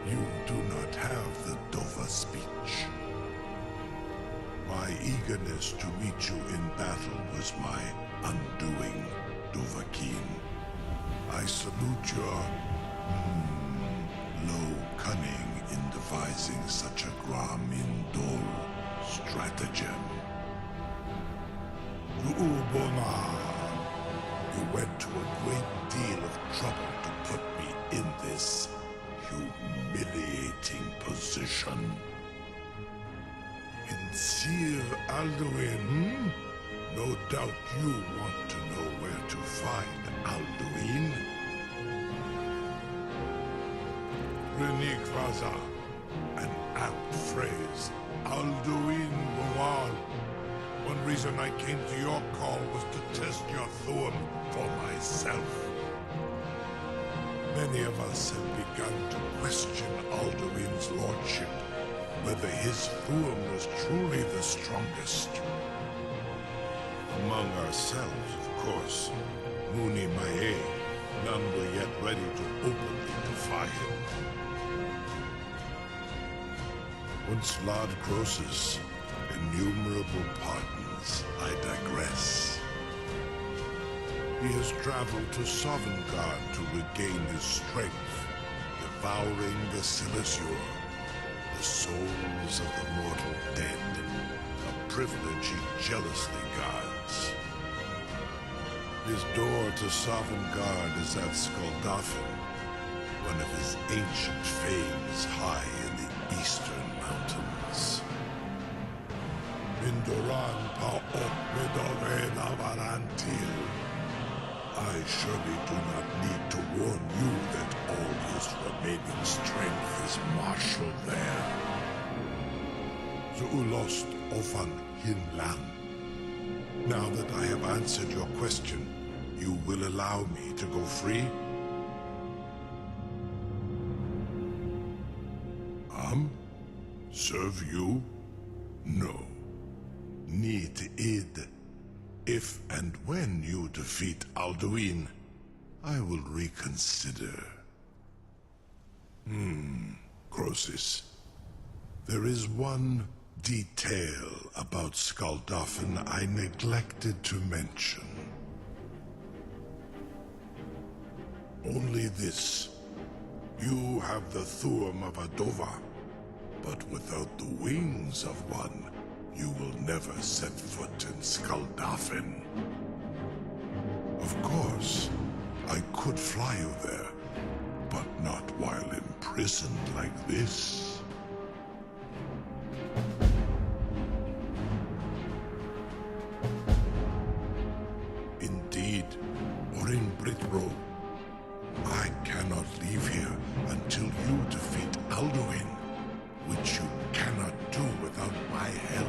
You do not have the Dova speech. My eagerness to meet you in battle was my undoing, Dovahkiin. I salute your low cunning in devising such a Gra-Min-Dol stratagem. Zu'ubona, you went to a great deal of trouble to put me in this humiliating position. In Sir Alduin, no doubt you want to know where to find Alduin. Renikvaza, an apt phrase. Alduin Mual. One reason I came to your call was to test your Thu'um for myself. Many of us have begun to question Alduin's lordship, whether his Thu'um was truly the strongest. Among ourselves, of course, Muni Mae, none were yet ready to openly defy him. Once Lord Croesus, innumerable pardons, I digress. He has traveled to Sovngarde to regain his strength, devouring the Silesure, the souls of the mortal dead, a privilege he jealously guards. His door to Sovngarde is at Skuldafn, one of his ancient fames high in the eastern mountains. Mindoran pa'ot midove navarantil. I surely do not need to warn you that all his remaining strength is marshaled there. Zu'ulost ofan hinlan. Now that I have answered your question, you will allow me to go free? Serve you? No. Need id. If and when you defeat Alduin, I will reconsider. Croesus. There is one detail about Skuldafn I neglected to mention. Only this. You have the Thu'um of a Dova, but without the wings of one, you will never set foot in Skuldafn. Of course, I could fly you there, but not while imprisoned like this. Indeed, Orin Britbro, I cannot leave here until you defeat Alduin, which you cannot do without my help.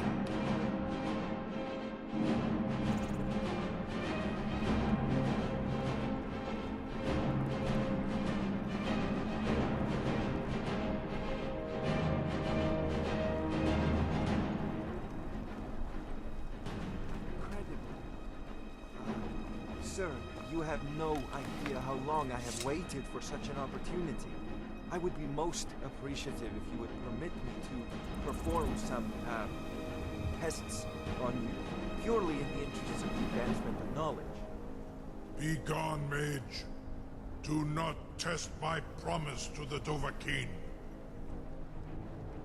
Sir, you have no idea how long I have waited for such an opportunity. I would be most appreciative if you would permit me to perform some, tests on you, purely in the interests of the advancement of knowledge. Be gone, mage. Do not test my promise to the Dovahkiin.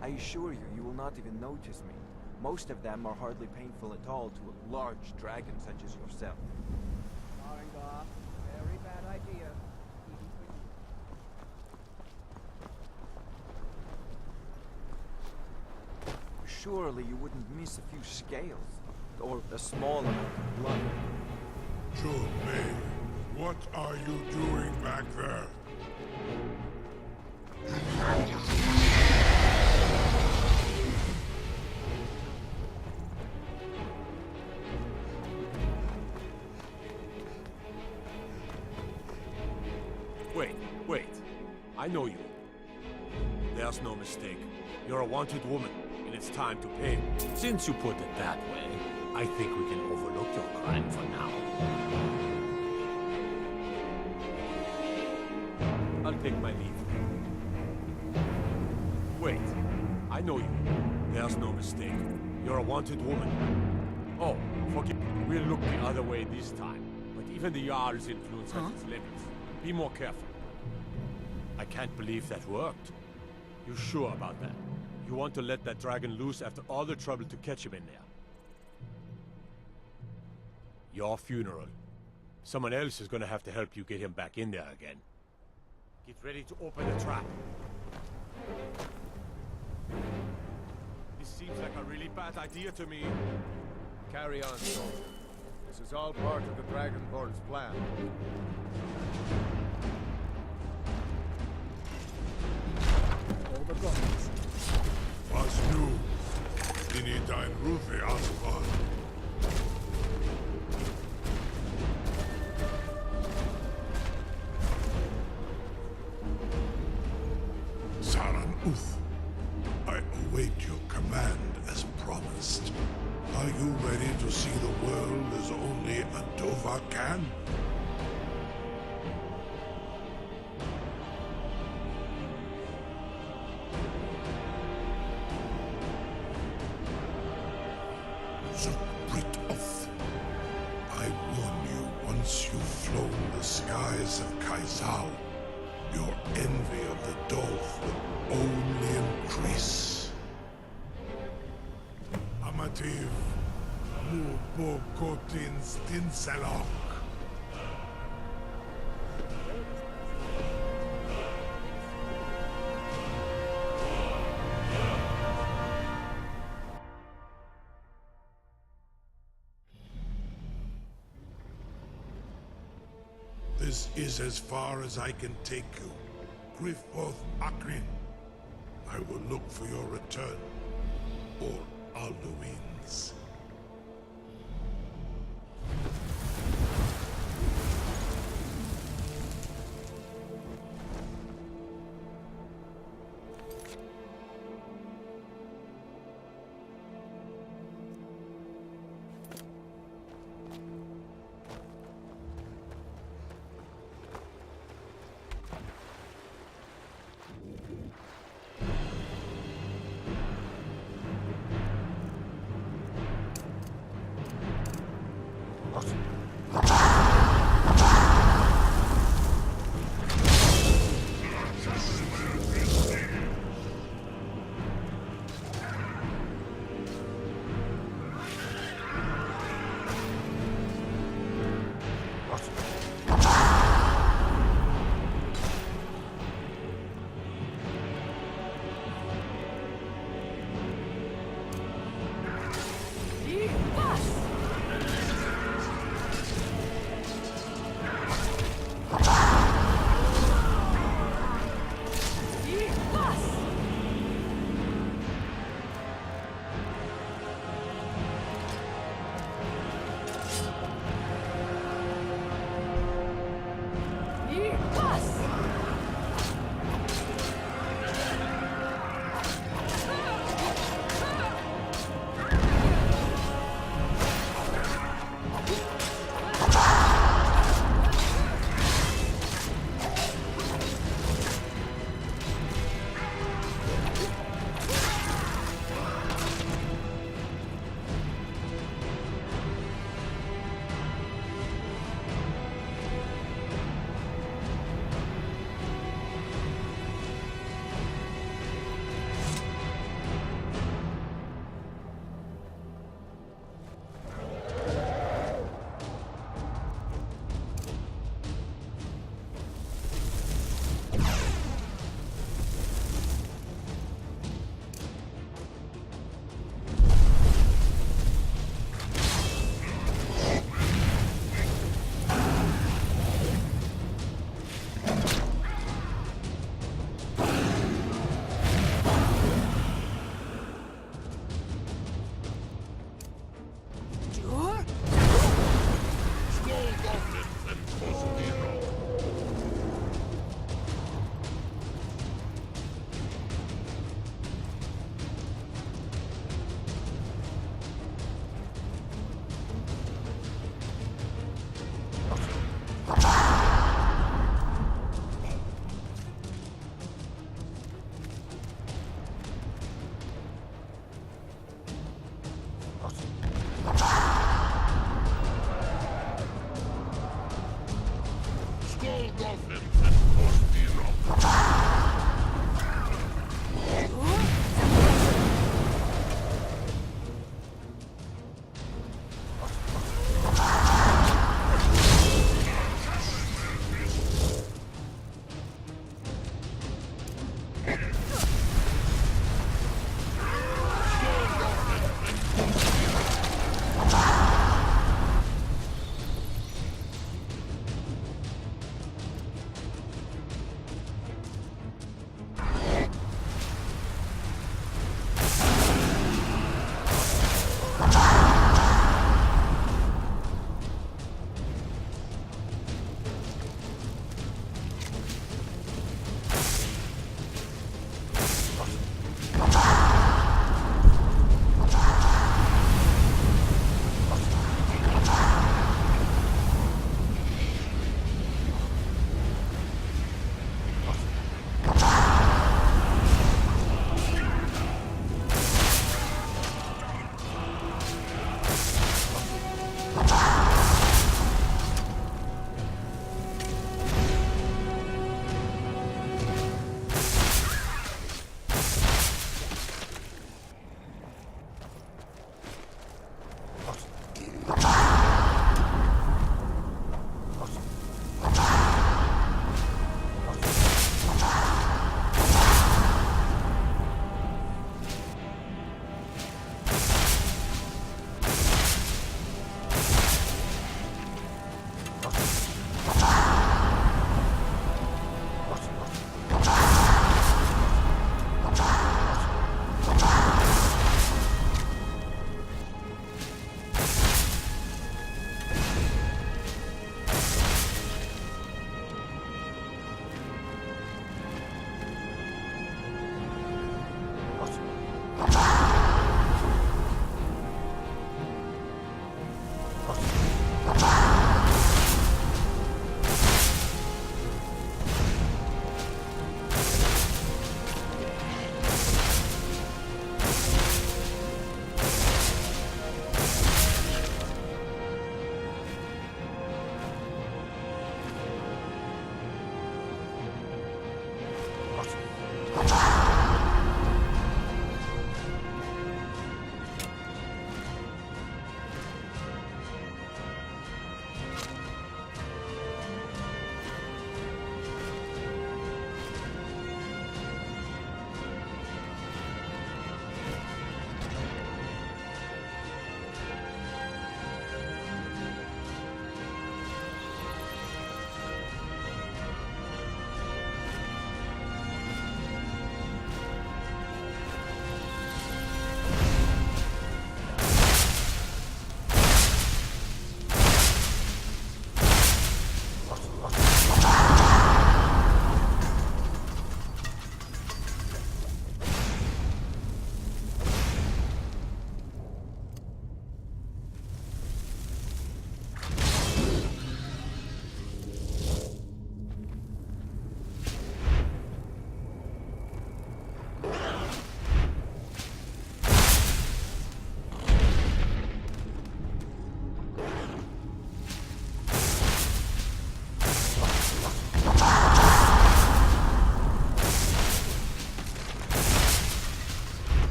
I assure you, you will not even notice me. Most of them are hardly painful at all to a large dragon such as yourself. Very bad idea. Surely you wouldn't miss a few scales, or a small amount of blood. May, what are you doing back there? Wait. I know you. There's no mistake. You're a wanted woman, and it's time to pay. Since you put it that way, I think we can overlook your crime for now. I'll take my leave. Wait, I know you. There's no mistake. You're a wanted woman. Oh, forgive me. We'll look the other way this time. But even the Jarl's influence has its limits. Be more careful. I can't believe that worked. You sure about that? You want to let that dragon loose after all the trouble to catch him in there? Your funeral. Someone else is gonna have to help you get him back in there again. Get ready to open the trap. This seems like a really bad idea to me. Carry on, Sol. This is all part of the Dragonborn's plan. All the gods. Was nu, Dini dein Rufe Aswan. Saran Uth, I await your command as promised. Are you ready to see the world as only a Dova can? Zukbrit Oth, I warn you, once you've flown the skies of Kaizal, your envy of the Dolph will only increase. Amativ, Mubokotin Stinselok. This is as far as I can take you. Grifoth Akrin. I will look for your return. Or Alduin's.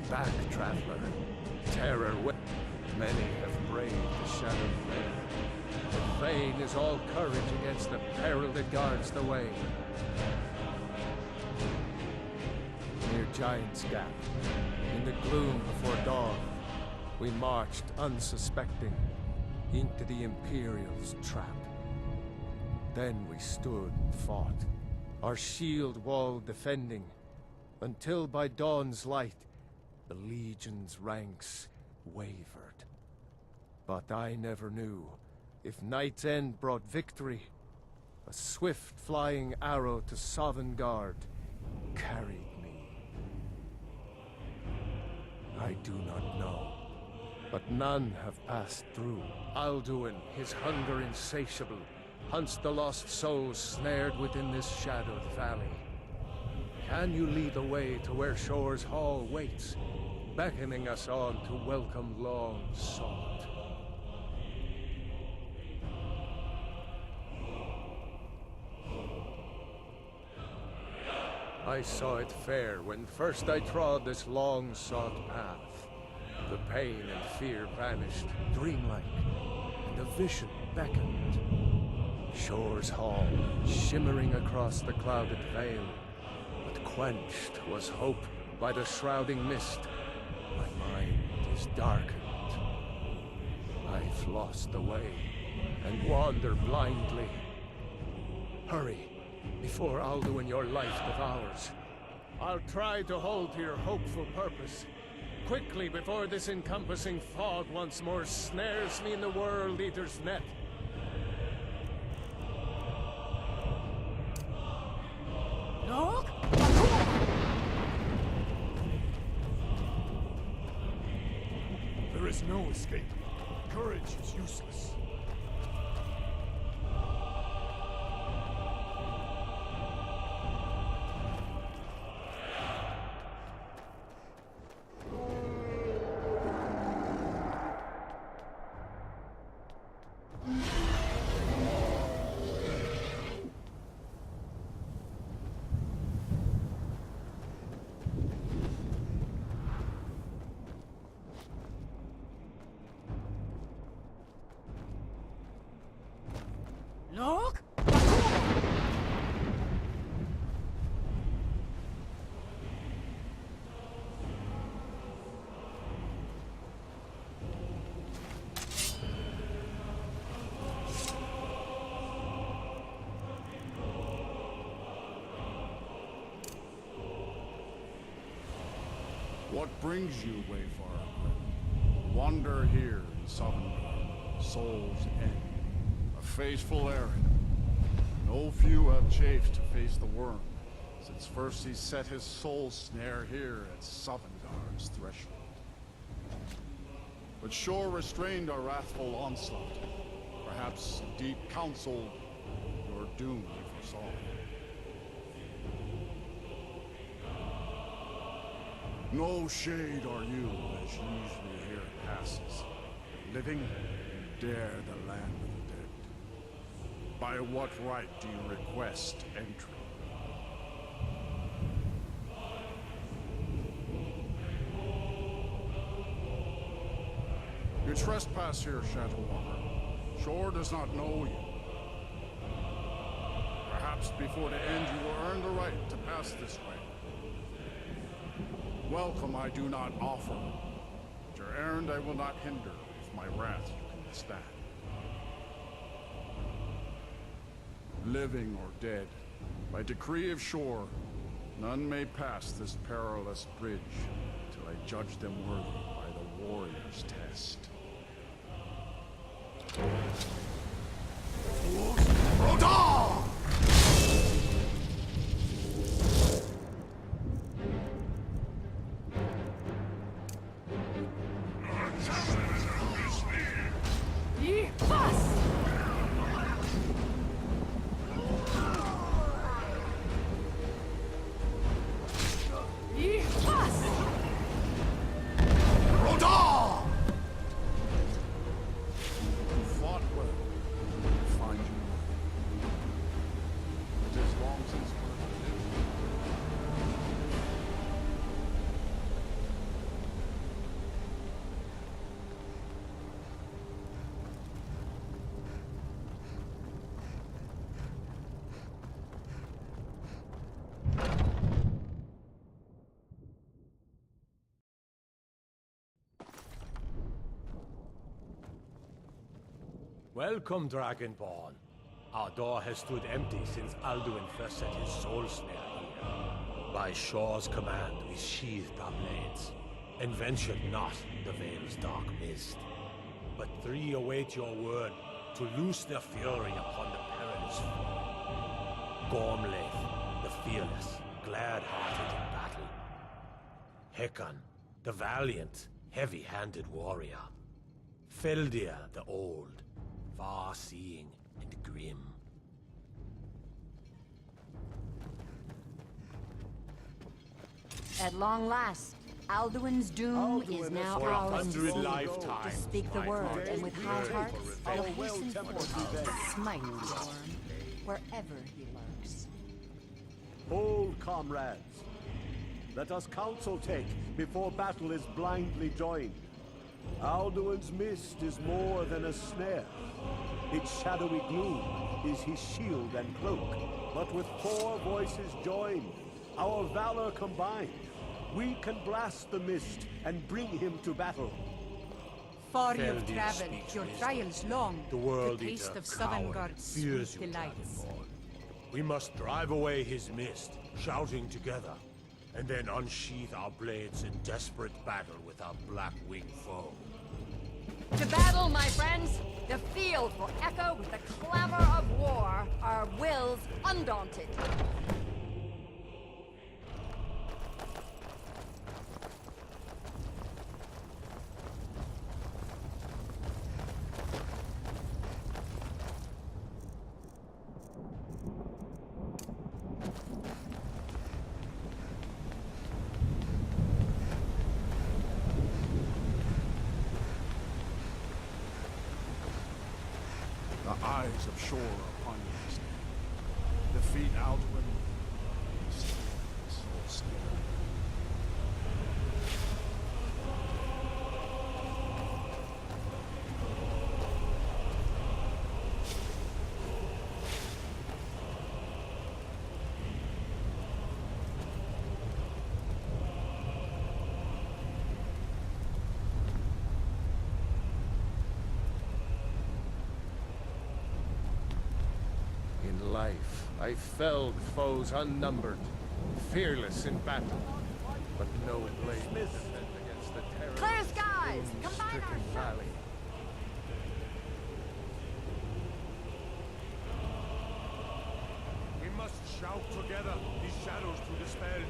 back, traveler. Terror with many have braved the shadowed veil. But vain is all courage against the peril that guards the way. Near Giant's Gap, in the gloom before dawn, we marched unsuspecting into the Imperial's trap. Then we stood and fought, our shield wall defending, until by dawn's light, the Legion's ranks wavered. But I never knew if Night's End brought victory. A swift flying arrow to Sovngarde carried me. I do not know, but none have passed through. Alduin, his hunger insatiable, hunts the lost souls snared within this shadowed valley. Can you lead the way to where Shore's Hall waits, beckoning us on to welcome long sought? I saw it fair when first I trod this long-sought path. The pain and fear vanished, dreamlike, and a vision beckoned. Shore's Hall, shimmering across the clouded veil, but quenched was hope by the shrouding mist. My mind is darkened. I've lost the way, and wander blindly. Hurry, before Alduin your life devours. I'll try to hold to your hopeful purpose. Quickly, before this encompassing fog once more snares me in the World Eater's net. Look! There is no escape. Courage is useless. Look! What brings you, Wayfarer? Wander here in Sovngarde, Soul's End. A fateful errand. No few have chafed to face the worm, since first he set his soul snare here at Sovngarde's threshold. But Shore restrained our wrathful onslaught. Perhaps deep counseled, your doom he foresaw. No shade are you, as usually here passes. Living, dare the land of the dead. By what right do you request entry? You trespass here, Shadowwalker. Shore does not know you. Perhaps before the end you will earn the right to pass this way. Welcome I do not offer, but your errand I will not hinder if my wrath you can withstand. Living or dead, by decree of Shore, none may pass this perilous bridge till I judge them worthy by the warrior's test. Rodar! Welcome, Dragonborn. Our door has stood empty since Alduin first set his soul snare here. By Shore's command, we sheathed our blades. and ventured not the Vale's dark mist. But three await your word to loose their fury upon the perilous foe. Gormlaith, the fearless, glad-hearted in battle. Hecon, the valiant, heavy-handed warrior. Feldir, the old, far-seeing and grim. At long last, Alduin's doom is now For ours to 100 see. lifetimes, To speak the my word, heart and with is high yearning hearts, for will revenge. hasten forth to smite the worm, wherever he lurks. Hold, comrades. Let us counsel take before battle is blindly joined. Alduin's mist is more than a snare. Its shadowy gloom is his shield and cloak. But with 4 voices joined, our valor combined, we can blast the mist and bring him to battle. Far Feldir you've traveled, speaks your wisdom. trials long, The world the taste eater of coward Sovngarde's fears sweet you, delights. Dragonborn. We must drive away his mist, shouting together, and then unsheath our blades in desperate battle with our black-winged foe. To battle, my friends! The field will echo with the clamor of war, our wills undaunted. The eyes of shore upon you stand. The feet Alduin, soul still. In life, I felled foes unnumbered, fearless in battle, but no blade can defend against the terror Clear of this skies! Combine our gloom-stricken shots! valley. We must shout together these shadows to dispel.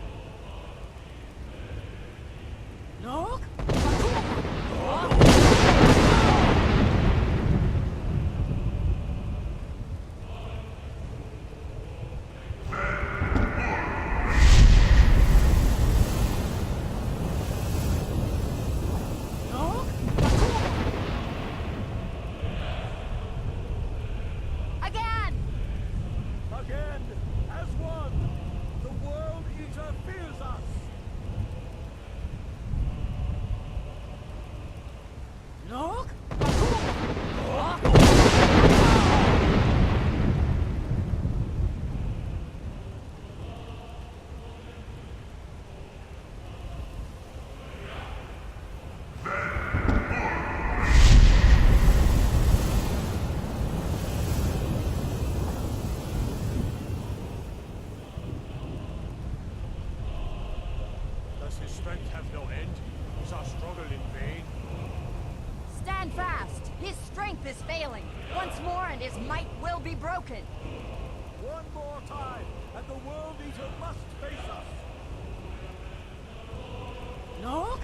Look! Again! Again, as one, the World Eater fears us. Look! Does his strength have no end? Is our struggle in vain? Stand fast! His strength is failing. Once more and his might will be broken. One more time, and the World Eater must face us. Look!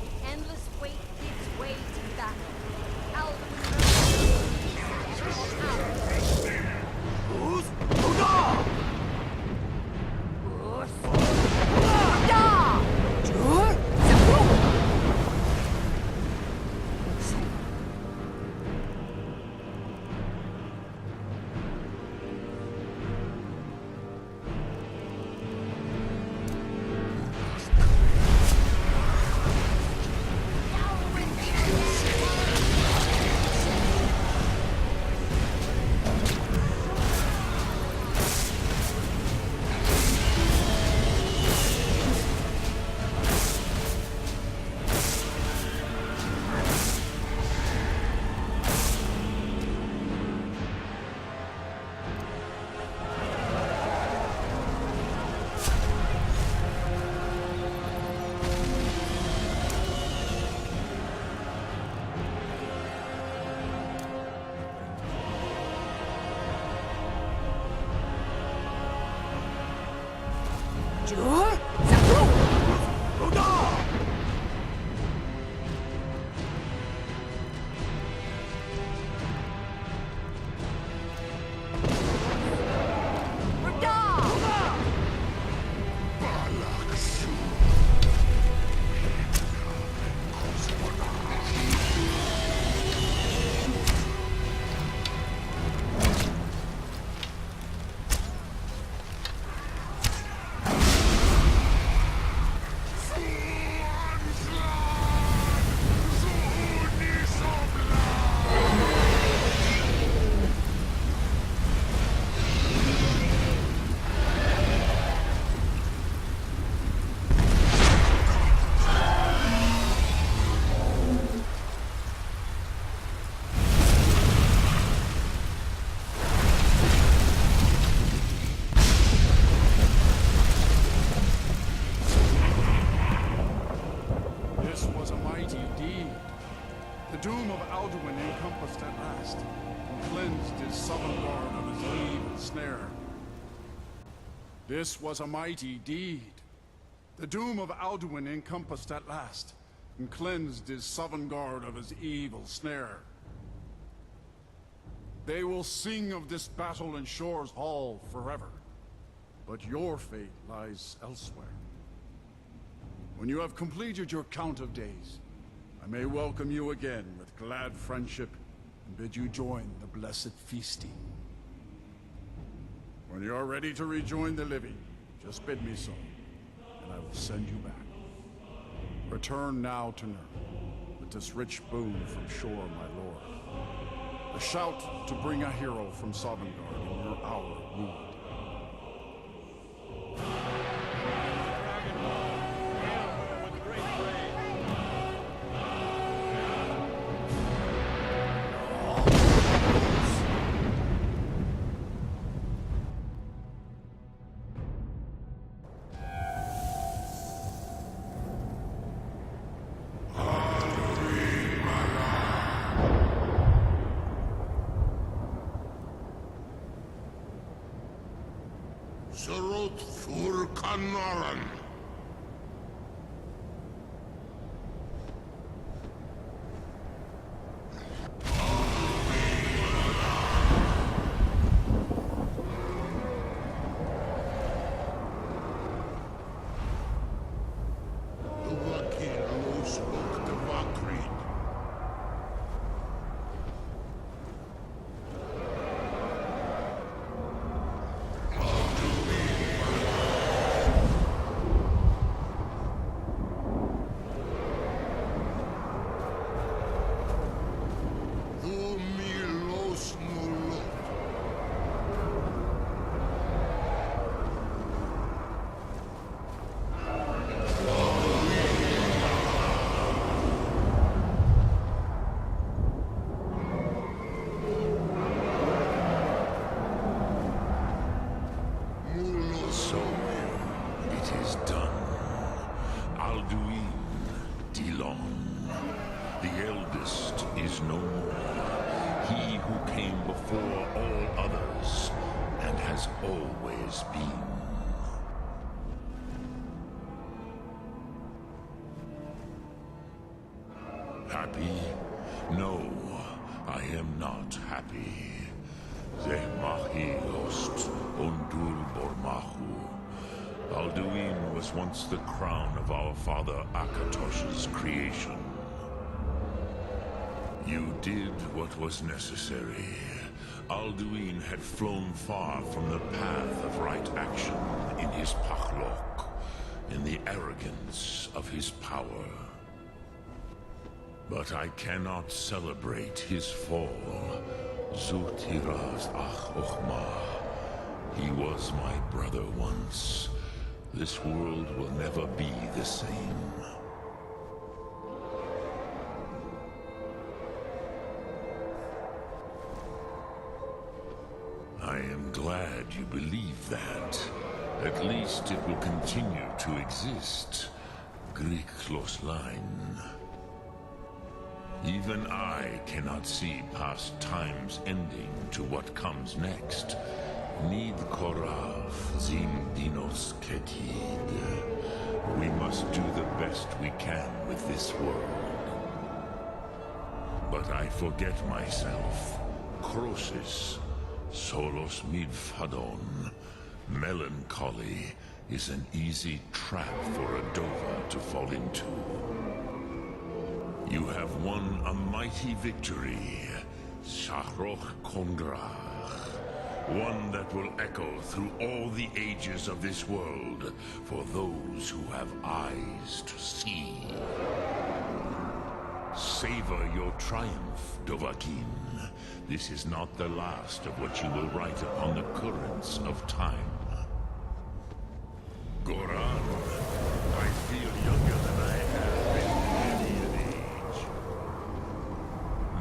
The endless wait gives way to battle. Alduin The doom of Alduin encompassed at last, and cleansed his Sovngarde of his evil snare. This was a mighty deed. The doom of Alduin encompassed at last, and cleansed his Sovngarde of his evil snare. They will sing of this battle in Shore's Hall forever, but your fate lies elsewhere. When you have completed your count of days, I may welcome you again with glad friendship and bid you join the blessed feasting. When you are ready to rejoin the living, just bid me so, and I will send you back. Return now to Nurn, with this rich boon from Shore, my lord. A shout to bring a hero from Sovngarde in your hour of need. Surot Fur Kanaran. Always been. Happy? No, I am not happy. Zehmahi lost Ondur Bormahu. Alduin was once the crown of our father Akatosh's creation. You did what was necessary. Alduin had flown far from the path of right action in his Pachlok, in the arrogance of his power. But I cannot celebrate his fall. Zutiraz Ach Ochma. He was my brother once. This world will never be the same. I am glad you believe that. At least it will continue to exist. Greek close line. Even I cannot see past time's ending to what comes next. Nid korav zim dinos ketid. We must do the best we can with this world. But I forget myself. Crosis. Solos midfadon. Melancholy is an easy trap for a Dova to fall into. You have won a mighty victory, Shahroch Kongrach. One that will echo through all the ages of this world for those who have eyes to see. Savor your triumph, Dovahkiin. This is not the last of what you will write upon the currents of time. Goran, I feel younger than I have been many an age.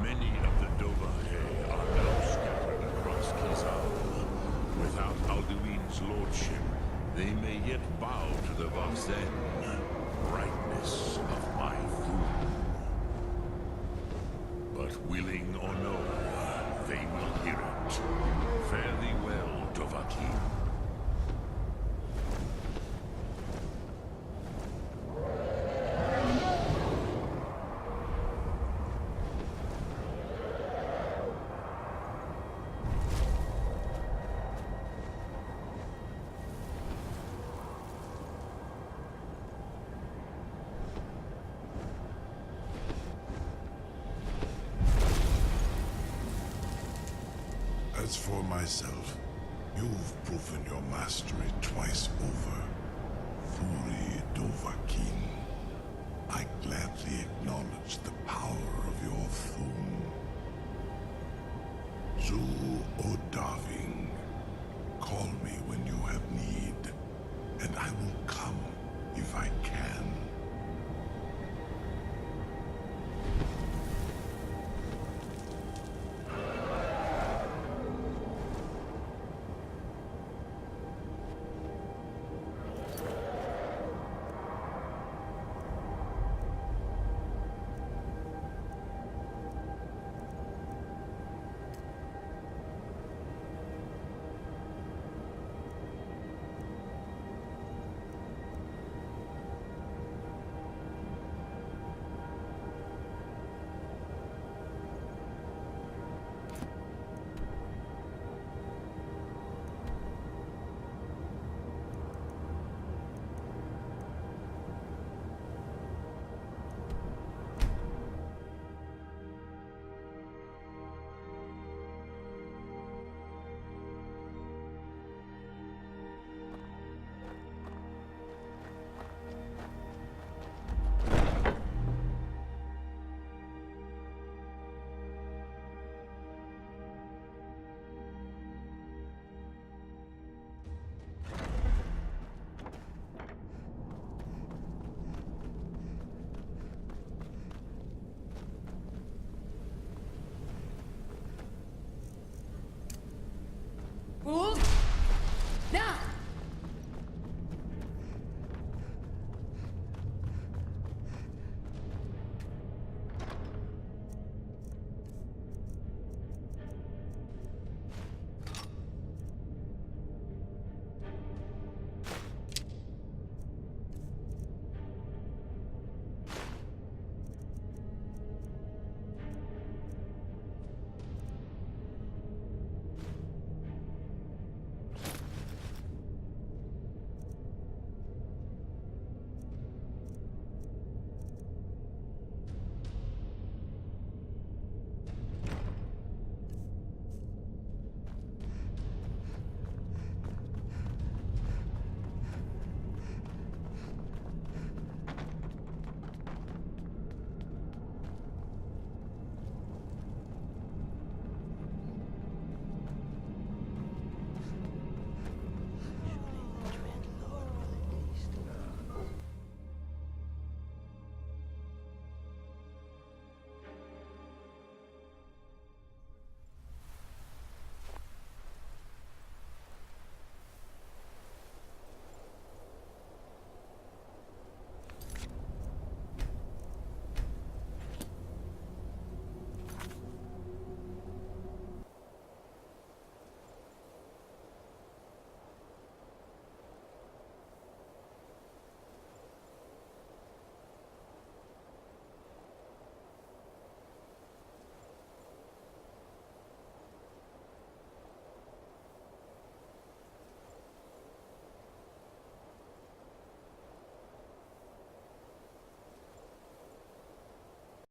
Many of the Dovahe are now scattered across Kizal. Without Alduin's lordship, they may yet bow to the Vazen, brightness of my food. As for myself, you've proven your mastery twice over. Thuri Dovahkiin. I gladly acknowledge the